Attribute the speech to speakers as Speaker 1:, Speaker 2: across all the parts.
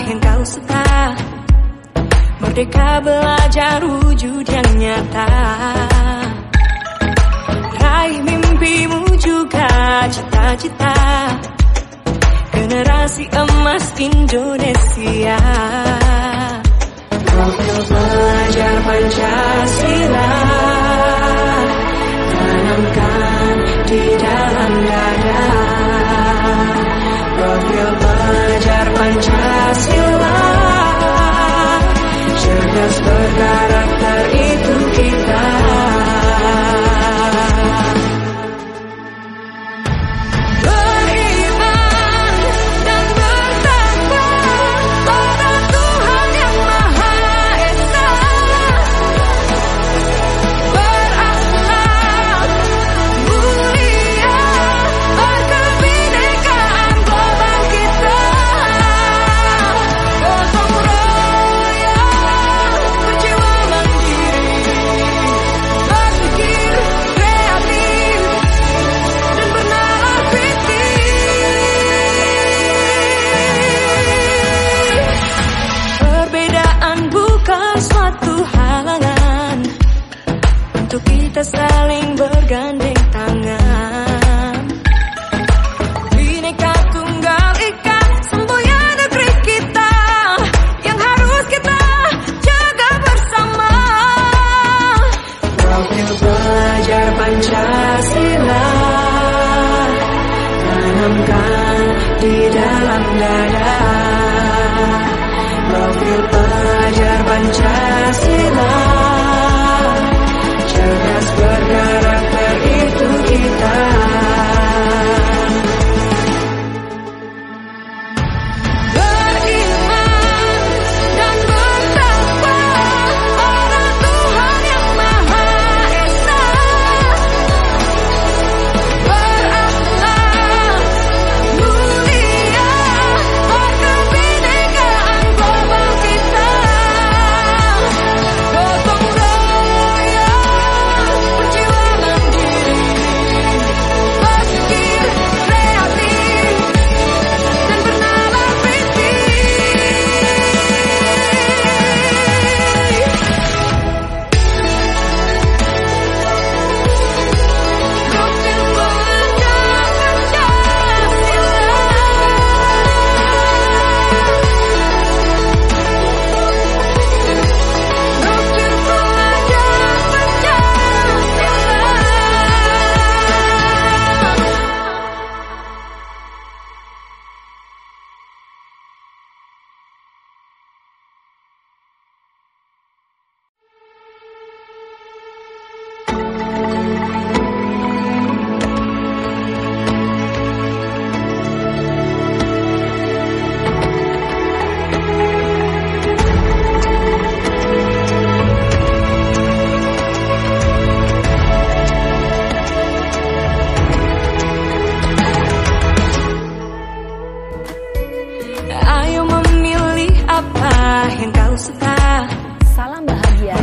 Speaker 1: yang kau suka. Merdeka belajar wujud yang nyata. Raih mimpimu juga cita-cita. Generasi emas Indonesia. Profil pelajar Pancasila tanamkan di dalam dada. Profil pelajar Pancasila cerdas berkarakter itu kita. Saling bergandeng tangan. Bhinneka Tunggal Ika semboyan negeri kita yang harus kita jaga bersama. Profil pelajar Pancasila tanamkan di dalam dada. Profil pelajar Pancasila cerdas berkarakter itu kita.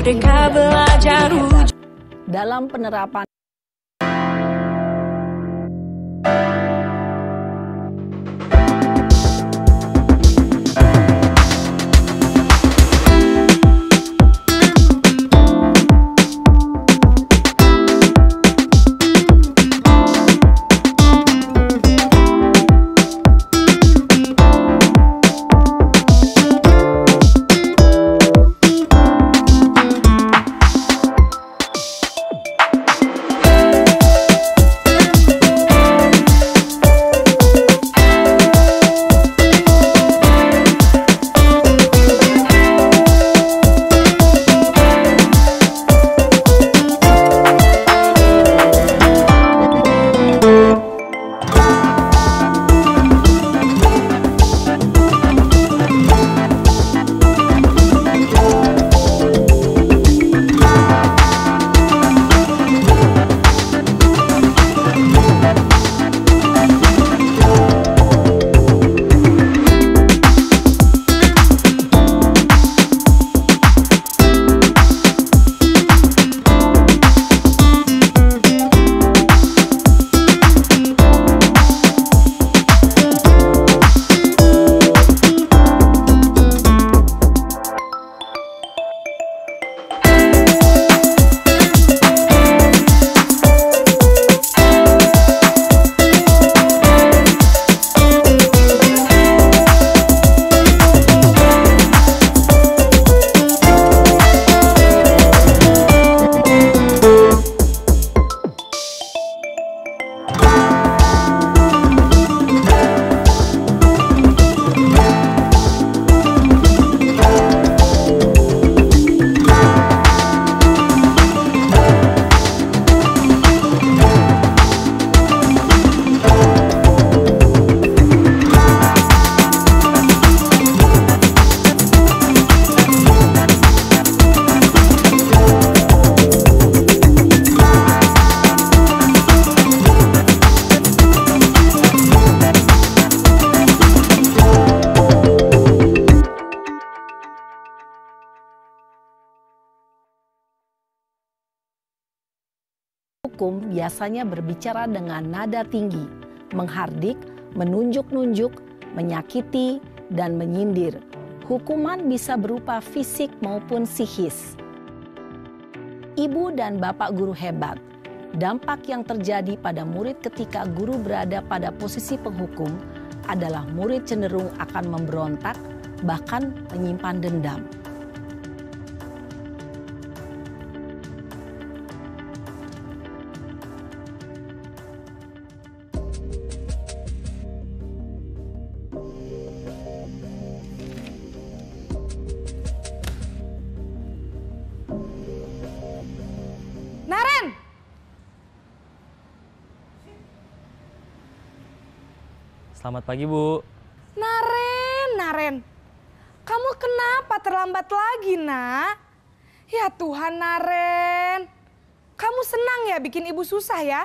Speaker 1: Merdeka belajar
Speaker 2: dalam penerapan hukum biasanya berbicara dengan nada tinggi, menghardik, menunjuk-nunjuk, menyakiti, dan menyindir. Hukuman bisa berupa fisik maupun psikis. Ibu dan bapak guru hebat. Dampak yang terjadi pada murid ketika guru berada pada posisi penghukum adalah murid cenderung akan memberontak, bahkan menyimpan dendam.
Speaker 3: Naren!
Speaker 4: Selamat pagi, Bu.
Speaker 3: Naren. Kamu kenapa terlambat lagi, Nak? Ya Tuhan, Naren. Kamu senang ya bikin ibu susah ya?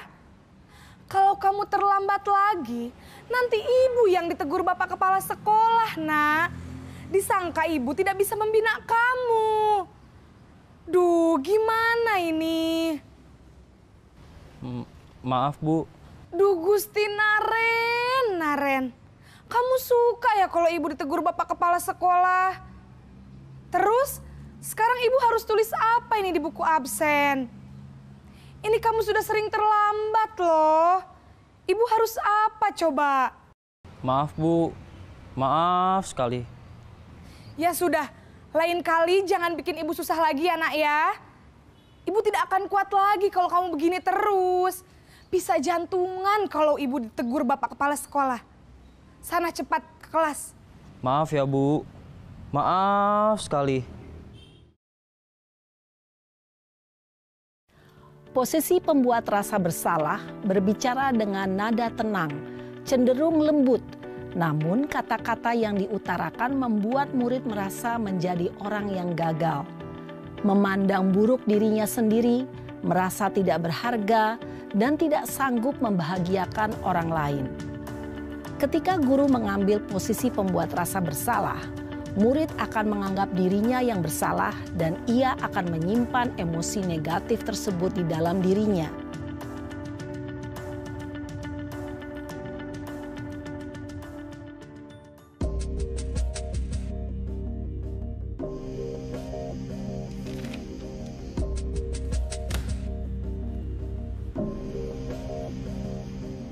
Speaker 3: Kalau kamu terlambat lagi, nanti ibu yang ditegur bapak kepala sekolah, Nak. Disangka ibu tidak bisa membina kamu. Duh, gimana ini?
Speaker 4: Maaf, Bu.
Speaker 3: Duh, Gusti Naren. Kamu suka ya kalau ibu ditegur bapak kepala sekolah? Terus, sekarang ibu harus tulis apa ini di buku absen? Ini kamu sudah sering terlambat loh. Ibu harus apa coba?
Speaker 4: Maaf, Bu. Maaf sekali.
Speaker 3: Ya sudah, lain kali jangan bikin ibu susah lagi ya, Nak ya. Ibu tidak akan kuat lagi kalau kamu begini terus. Bisa jantungan kalau ibu ditegur bapak kepala sekolah. Sana cepat ke kelas.
Speaker 4: Maaf ya, Bu. Maaf sekali.
Speaker 2: Posisi pembuat rasa bersalah berbicara dengan nada tenang, cenderung lembut. Namun kata-kata yang diutarakan membuat murid merasa menjadi orang yang gagal. Memandang buruk dirinya sendiri, merasa tidak berharga, dan tidak sanggup membahagiakan orang lain. Ketika guru mengambil posisi pembuat rasa bersalah, murid akan menganggap dirinya yang bersalah dan ia akan menyimpan emosi negatif tersebut di dalam dirinya.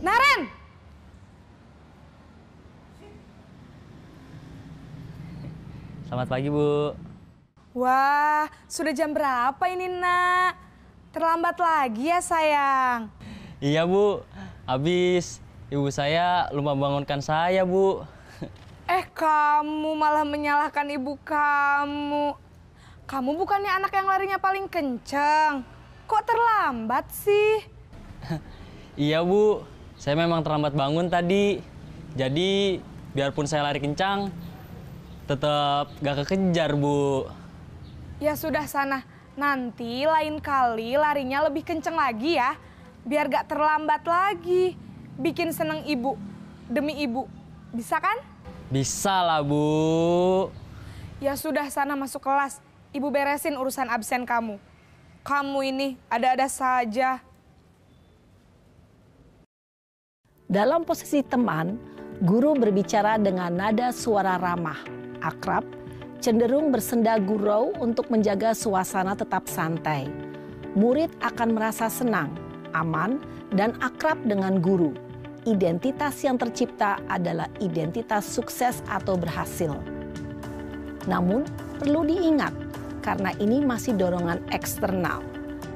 Speaker 3: Naren!
Speaker 4: Selamat pagi, Bu.
Speaker 3: Wah, sudah jam berapa ini, Nak? Terlambat lagi ya, sayang?
Speaker 4: Iya, Bu. Habis ibu saya lupa bangunkan saya, Bu.
Speaker 3: Kamu malah menyalahkan ibu kamu. Kamu bukannya anak yang larinya paling kenceng. Kok terlambat sih?
Speaker 4: Iya, Bu. Saya memang terlambat bangun tadi. Jadi, biarpun saya lari kencang, tetap gak kekejar, Bu.
Speaker 3: Ya sudah sana, nanti lain kali larinya lebih kenceng lagi ya. Biar gak terlambat lagi. Bikin seneng ibu, demi ibu. Bisa kan?
Speaker 4: Bisa lah, Bu.
Speaker 3: Ya sudah sana masuk kelas. Ibu beresin urusan absen kamu. Kamu ini ada-ada saja.
Speaker 2: Dalam posisi teman, guru berbicara dengan nada suara ramah, akrab, cenderung bersenda gurau untuk menjaga suasana tetap santai. Murid akan merasa senang, aman, dan akrab dengan guru. Identitas yang tercipta adalah identitas sukses atau berhasil. Namun, perlu diingat, karena ini masih dorongan eksternal,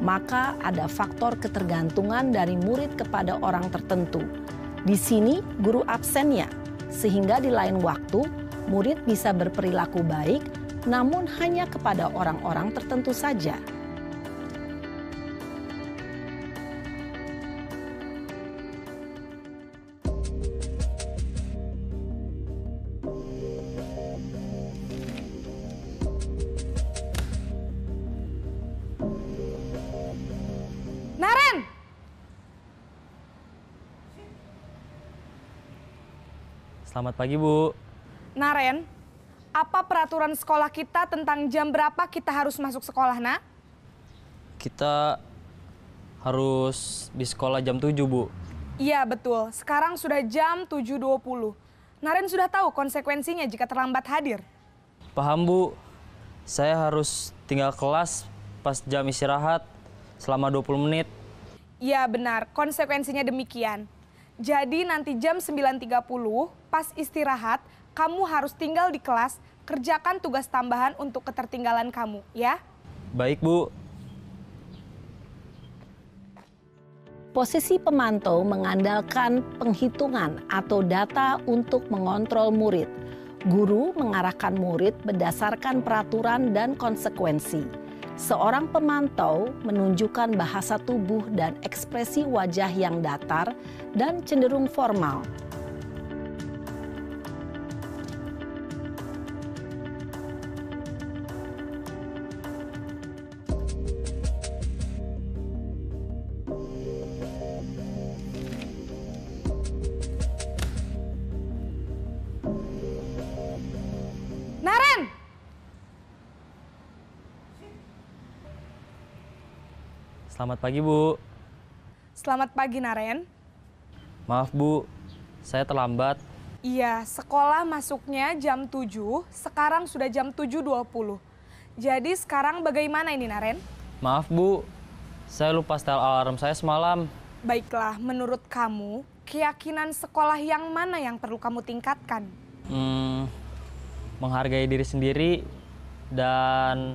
Speaker 2: maka ada faktor ketergantungan dari murid kepada orang tertentu. Di sini guru absennya, sehingga di lain waktu murid bisa berperilaku baik, namun hanya kepada orang-orang tertentu saja.
Speaker 3: Naren!
Speaker 4: Selamat pagi, Bu.
Speaker 3: Naren, apa peraturan sekolah kita tentang jam berapa kita harus masuk sekolah, Nak?
Speaker 4: Kita harus di sekolah jam 7, Bu.
Speaker 3: Iya betul, sekarang sudah jam 7.20. Naren sudah tahu konsekuensinya jika terlambat hadir.
Speaker 4: Paham, Bu. Saya harus tinggal kelas pas jam istirahat selama 20 menit.
Speaker 3: Iya benar, konsekuensinya demikian. Jadi nanti jam 9.30 pas istirahat, kamu harus tinggal di kelas, kerjakan tugas tambahan untuk ketertinggalan kamu, ya?
Speaker 4: Baik, Bu.
Speaker 2: Posisi pemantau mengandalkan penghitungan atau data untuk mengontrol murid. Guru mengarahkan murid berdasarkan peraturan dan konsekuensi. Seorang pemantau menunjukkan bahasa tubuh dan ekspresi wajah yang datar dan cenderung formal.
Speaker 3: Naren!
Speaker 4: Selamat pagi, Bu.
Speaker 3: Selamat pagi, Naren.
Speaker 4: Maaf, Bu. Saya terlambat.
Speaker 3: Iya, sekolah masuknya jam 7, sekarang sudah jam 7.20. Jadi sekarang bagaimana ini, Naren?
Speaker 4: Maaf, Bu. Saya lupa setel alarm saya semalam.
Speaker 3: Baiklah, menurut kamu, keyakinan sekolah yang mana yang perlu kamu tingkatkan?
Speaker 4: Menghargai diri sendiri dan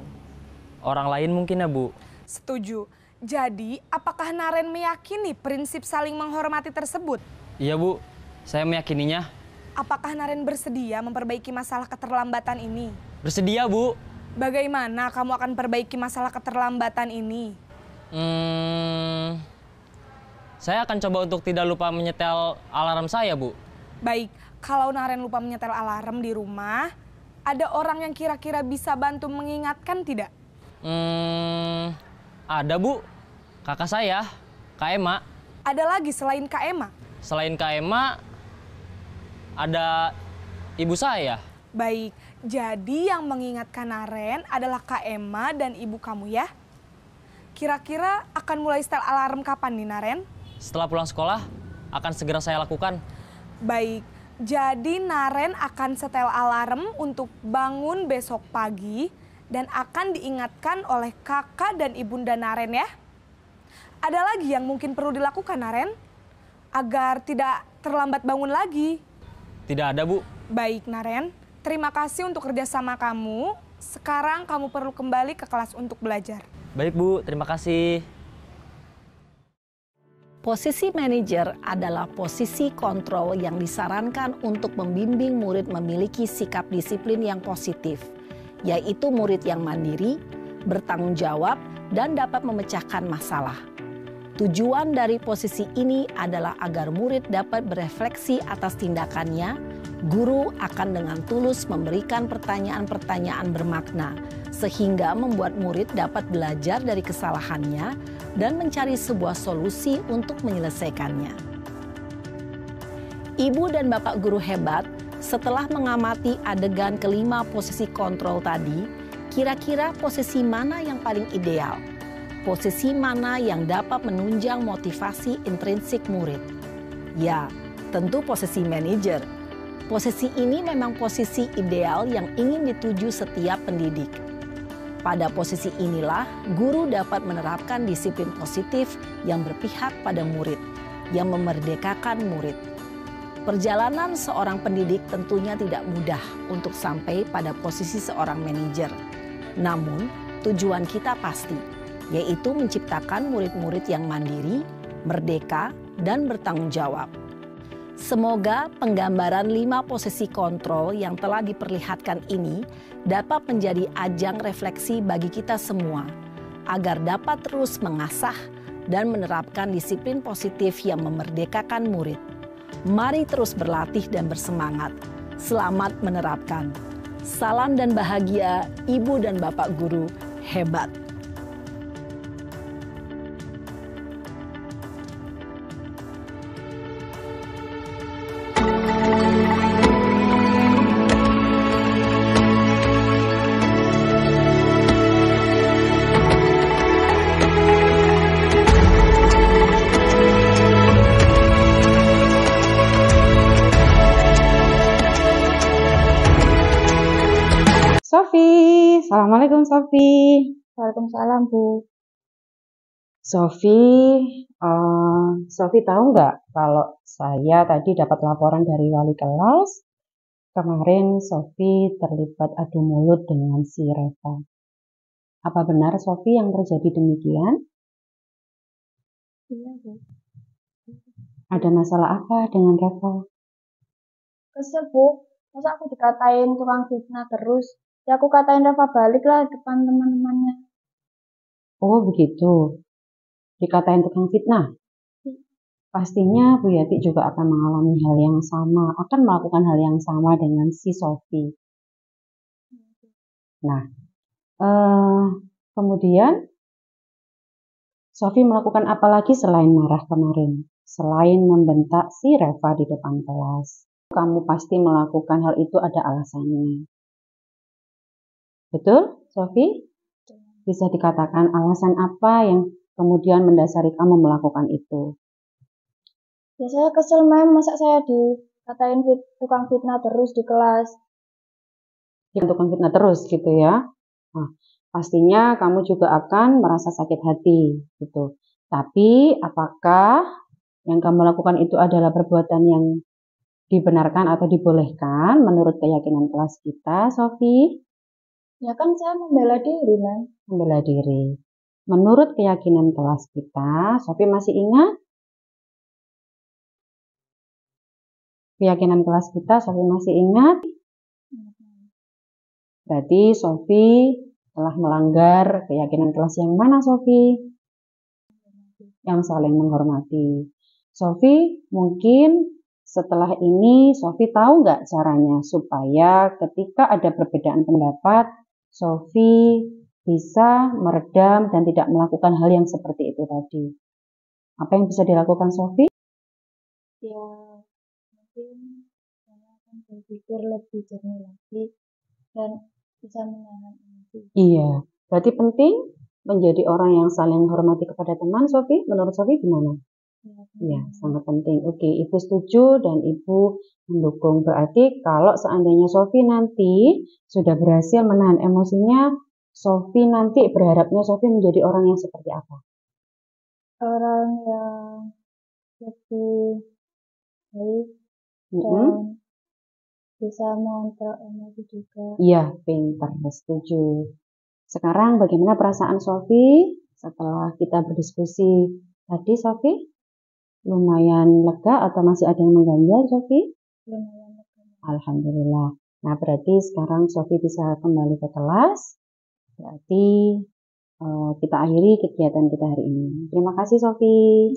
Speaker 4: orang lain mungkin ya, Bu.
Speaker 3: Setuju. Jadi, apakah Naren meyakini prinsip saling menghormati tersebut?
Speaker 4: Iya, Bu. Saya meyakininya.
Speaker 3: Apakah Naren bersedia memperbaiki masalah keterlambatan ini?
Speaker 4: Bersedia, Bu.
Speaker 3: Bagaimana kamu akan perbaiki masalah keterlambatan ini?
Speaker 4: Saya akan coba untuk tidak lupa menyetel alarm saya, Bu.
Speaker 3: Baik, kalau Naren lupa menyetel alarm di rumah, ada orang yang kira-kira bisa bantu mengingatkan tidak?
Speaker 4: Ada, Bu. Kakak saya, Kak Ema.
Speaker 3: Ada lagi selain Kak Ema?
Speaker 4: Selain Kak Ema, ada ibu saya.
Speaker 3: Baik, jadi yang mengingatkan Naren adalah Kak Ema dan ibu kamu ya? Kira-kira akan mulai setel alarm kapan nih, Naren?
Speaker 4: Setelah pulang sekolah, akan segera saya lakukan.
Speaker 3: Baik, jadi Naren akan setel alarm untuk bangun besok pagi dan akan diingatkan oleh kakak dan ibunda Naren ya. Ada lagi yang mungkin perlu dilakukan, Naren? Agar tidak terlambat bangun lagi.
Speaker 4: Tidak ada, Bu.
Speaker 3: Baik, Naren. Terima kasih untuk kerjasama kamu. Sekarang kamu perlu kembali ke kelas untuk belajar.
Speaker 4: Baik, Bu. Terima kasih.
Speaker 2: Posisi manajer adalah posisi kontrol yang disarankan untuk membimbing murid memiliki sikap disiplin yang positif, yaitu murid yang mandiri, bertanggung jawab, dan dapat memecahkan masalah. Tujuan dari posisi ini adalah agar murid dapat berefleksi atas tindakannya. Guru akan dengan tulus memberikan pertanyaan-pertanyaan bermakna, sehingga membuat murid dapat belajar dari kesalahannya dan mencari sebuah solusi untuk menyelesaikannya. Ibu dan bapak guru hebat, setelah mengamati adegan kelima posisi kontrol tadi, kira-kira posisi mana yang paling ideal? Posisi mana yang dapat menunjang motivasi intrinsik murid? Ya, tentu posisi manajer. Posisi ini memang posisi ideal yang ingin dituju setiap pendidik. Pada posisi inilah, guru dapat menerapkan disiplin positif yang berpihak pada murid, yang memerdekakan murid. Perjalanan seorang pendidik tentunya tidak mudah untuk sampai pada posisi seorang manajer. Namun, tujuan kita pasti, yaitu menciptakan murid-murid yang mandiri, merdeka, dan bertanggung jawab. Semoga penggambaran 5 posisi kontrol yang telah diperlihatkan ini dapat menjadi ajang refleksi bagi kita semua, agar dapat terus mengasah dan menerapkan disiplin positif yang memerdekakan murid. Mari terus berlatih dan bersemangat. Selamat menerapkan. Salam dan bahagia, Ibu dan Bapak Guru hebat.
Speaker 5: Assalamualaikum Sofi.
Speaker 6: Waalaikumsalam, Bu.
Speaker 5: Sofi, Sofi tahu nggak kalau saya tadi dapat laporan dari wali kelas, kemarin Sofi terlibat adu mulut dengan si Reva. Apa benar Sofi yang terjadi demikian?
Speaker 6: Iya, Bu.
Speaker 5: Ada masalah apa dengan Reva?
Speaker 6: Kesel, Bu. Masa aku dikatain tukang fitnah terus? Ya aku katain Reva balik lah depan teman-temannya.
Speaker 5: Oh begitu, dikatain tukang fitnah. Pastinya Bu Yati juga akan mengalami hal yang sama, akan melakukan hal yang sama dengan si Sofi. Nah, kemudian Sofi melakukan apa lagi selain marah kemarin? Selain membentak si Reva di depan kelas. Kamu pasti melakukan hal itu ada alasannya. Betul, Sofi? Bisa dikatakan alasan apa yang kemudian mendasari kamu melakukan itu?
Speaker 6: Ya saya kesel, Mem. Masa saya dikatain tukang fitnah terus di kelas?
Speaker 5: Yang tukang fitnah terus gitu ya. Nah, pastinya kamu juga akan merasa sakit hati gitu. Tapi apakah yang kamu lakukan itu adalah perbuatan yang dibenarkan atau dibolehkan menurut keyakinan kelas kita, Sofi?
Speaker 6: Ya kan saya membela diri, Mem.
Speaker 5: Membela diri. Menurut keyakinan kelas kita, Sofi masih ingat? Keyakinan kelas kita, Sofi masih ingat? Berarti Sofi telah melanggar keyakinan kelas yang mana, Sofi? Yang saling menghormati. Sofi, mungkin setelah ini Sofi tahu nggak caranya supaya ketika ada perbedaan pendapat, Sofi bisa meredam dan tidak melakukan hal yang seperti itu tadi. Apa yang bisa dilakukan Sofi?
Speaker 6: Ya mungkin saya akan berpikir lebih jernih lagi dan bisa menahan emosi.
Speaker 5: Iya, berarti penting menjadi orang yang saling menghormati kepada teman, Sofi. Menurut Sofi gimana? Ya, sangat penting. Oke, Ibu setuju dan Ibu mendukung. Berarti kalau seandainya Sofi nanti sudah berhasil menahan emosinya, Sofi nanti berharapnya Sofi menjadi orang yang seperti apa?
Speaker 6: Orang yang lebih baik
Speaker 5: Mm-mm.
Speaker 6: dan bisa mengontrol emosi juga.
Speaker 5: Iya, pintar, setuju. Sekarang bagaimana perasaan Sofi setelah kita berdiskusi tadi, Sofi? Lumayan lega atau masih ada yang mengganjal, Sofi?
Speaker 6: Lumayan lega.
Speaker 5: Alhamdulillah. Nah, berarti sekarang Sofi bisa kembali ke kelas. Berarti kita akhiri kegiatan kita hari ini. Terima kasih, Sofi.